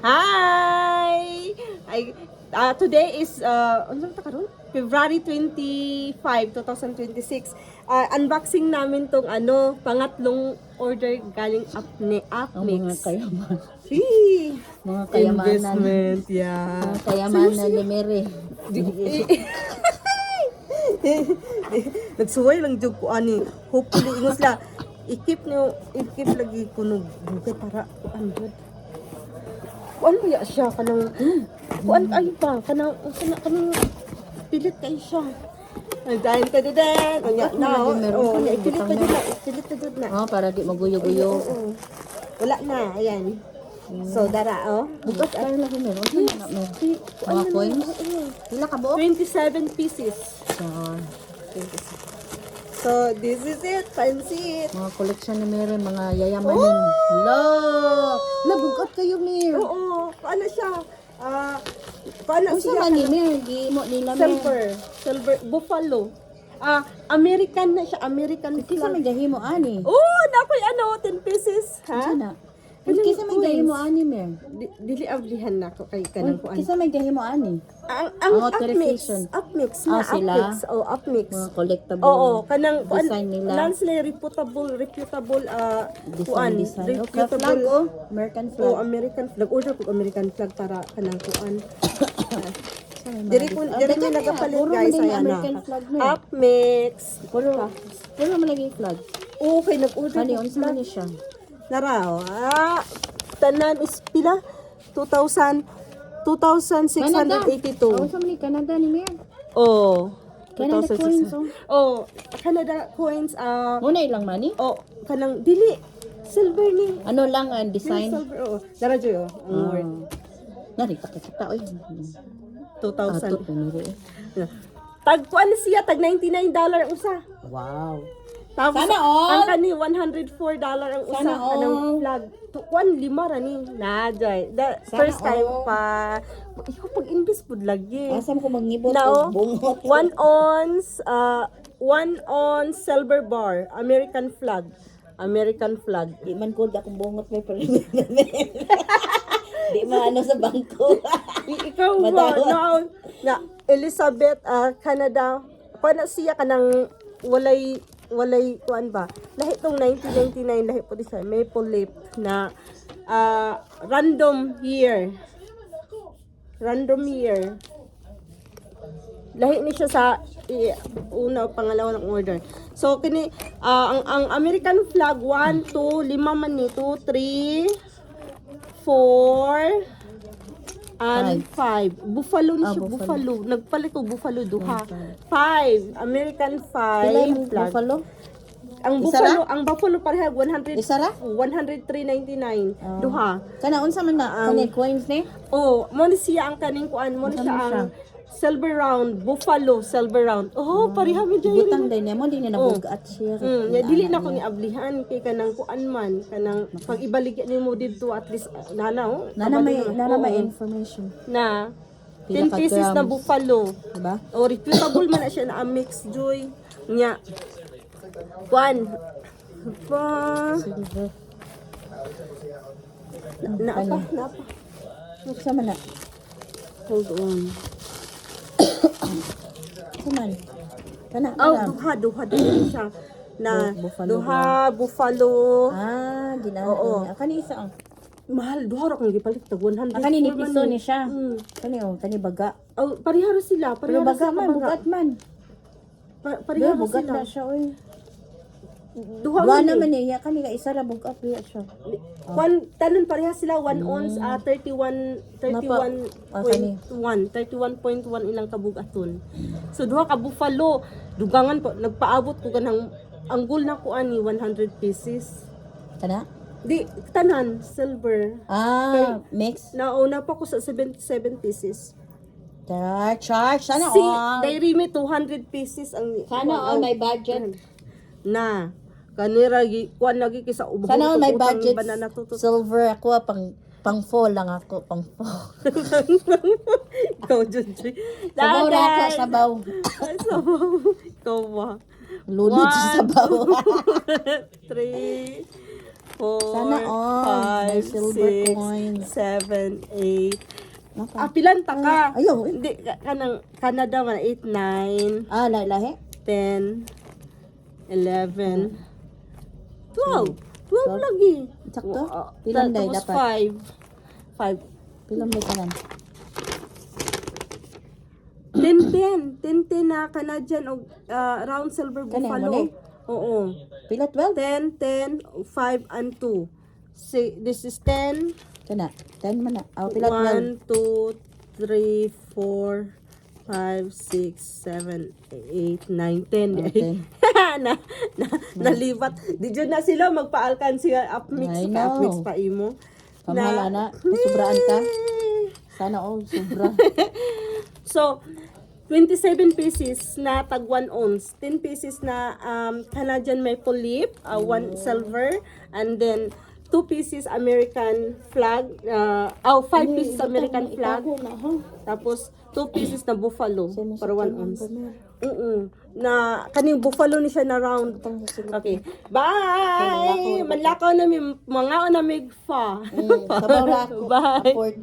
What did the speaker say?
Hi! Today is, ano ta karon? February 25, 2026. Unboxing namin tong pangatlong order galing Ang mga Upmix. kayaman. Hey! Mga kayamanan. Investment, yeah. Mga kayamanan ni Mary. Nagsuway lang jud ko ani. Hopefully ingos la ikip lagi kunog bukay para kuan jud. Kuan ba siya kanang kuan ay ba kanang pilit kay siya. Nagdahin ka din. Kanya na. Oh, pilit pa jud na. Pilit pa jud na. Oh, para di maguyo-guyo. Oo. Wala na, ayan. So dara Bukas ay lagi meron. Mga coins. Pila ka buok? 27 pieces. Yan. So this is it, pansit. Mga koleksyon ni Mary, mga yayamanin. Hello! Nabugat kayo, Mary. Oo, paano siya? Paano Ang siya? sama ni Mary, di mo nila Silver, buffalo. American na siya, American Kisa may flag. gahi mo ani. Oh, nakoy 10 pieces. Ha? Sana. Kisa may gahi mo ani, Mary. Dili ablihan na ko kay kanang kuan. Kisa may gahi mo ani. Ang authorization. Upmix na Sila? Upmix. Oh, Upmix. Mga collectible. Oo, kanang kuan design nila. non-slay reputable kuan, Design. Okay, flag oh. American flag. Oh, American flag. Order ko American flag para kanang kuan. Diri ko nagapalit guys ay American flag no. Upmix. Puro malagi flag. Okay, nag-order Kani ko unsa man ni siya? Nara, tanan is pila? 2,682. Unsa man ni Canada ni Mary? Oh. Canada 2,600. coins oh. Oh, Canada coins Muna ilang money? kanang dili silver ni. Ano lang ang design? Silver Dara joy ang word. Narita kita oy. 2,000. Atot ni Mary. Tag kuan siya tag $99 ang usa. Wow. Tapos Sana all. ang kani $104 ang usa Sana kanang all. flag. Kuan lima ra ni. Na joy. The Sana first time all. pa ikaw pag-invest pud lagi. Asam ko magnibot Now, og bungot. 1 ounce silver bar, American flag. American flag. Di man ko akong bungot may pero. Di maano sa bangko. Ikaw ba Matawa. na Elizabeth Canada paano siya kanang walay kuan ba lahi tong 1999 lahi po di siya maple leaf na random year lahi ni siya sa una o pangalawa ng order. So kini ang American flag 1 2 5 man ni 2 3 4 and 5. Buffalo ni siya, buffalo. Nagpalit ko buffalo duha. 5 American 5 Pila yung flag. buffalo? Ang buffalo pareha 100 Isa ra? 103.99 duha. Kana unsa man na kani coins ni? Oh, mo ni siya ang kaning kuan, mo ni Unsa siya man ang silver round, buffalo silver round. Oh, pareha mi diri. Butang din niya mo di na nabugat siya. Ya dili na ko ni ablihan kay kanang kuan man, kanang pag ibalik ni mo didto at least nana Nana may information. na Pila 10 ka pieces na grams. buffalo. Diba? O reputable man na siya na mix joy nya. Kuan. Pa. Silver. Na apa? Unsa man na? Hold on. Kuman. Kana. Duha din siya na Buffalo buffalo. Ginana Oo. niya. Kani isa ang. Mahal duha ra kung gipalit tag 100. Kani ni piso ni siya. Mm. Kani baga. Oh, pareha ra sila, Pero pareha ra baga sila, man, bugat man. Pareha ra Bugat sila. na siya oy. Duha Duha man naman niya. Kani ka isa ra bugat niya siya. Tanon pareha sila 1 ounce 31.1 ilang kabugaton. So duha ka buffalo, dugangan po nagpaabot ko ganang anggol na ko ani 100 pieces. Kana? Di tanan silver. Mix. Nauna pa ko sa 77 pieces. Charge. Sana Si all. dairy me 200 pieces ang Sana all may budget. na kanira kuan lagi kisa ubos. Sana all may budget. Banana tutot. Silver ako pang fall lang ako. Pang fall. Ikaw, Junjoy. Sabaw na ako, sabaw. Sabaw. Ikaw ba? Lunod sa sabaw. 3, Sana all. May 5, silver 6, coins. 7, 8. Maka. Pilan ta ka? Ayaw. Hindi, kanang Canada man, 8, 9, Lahi. 10, 11, 12. 12 lagi. Sakto? Pilan day Tapos dapat? 5. Pilan may kanan? 10 na Canadian o round silver Kani, buffalo. mo ni? Oo. Pila 12? 10, 5, and 2. This is 10. Kana. 10 man na. Pila 12? 1, 2, 3, 4, 5, 6, 7, 8, 9, 10. Okay. Nalibat. Di dyan na sila magpaalkan siya upmix. I know. Upmix pa imo. Pamala na. Masubraan ka. Sana all sobra. So, 27 pieces na tag 1 ounce. 10 pieces na Canadian maple leaf, 1 silver, and then 2 pieces American flag, 5 pieces American flag, tapos 2 pieces na buffalo, para 1 ounce. Na kaning buffalo ni siya na round. Okay. Bye! Manlakaw na mi mga na mig fa. Sabaw ra ako. Bye. Afford.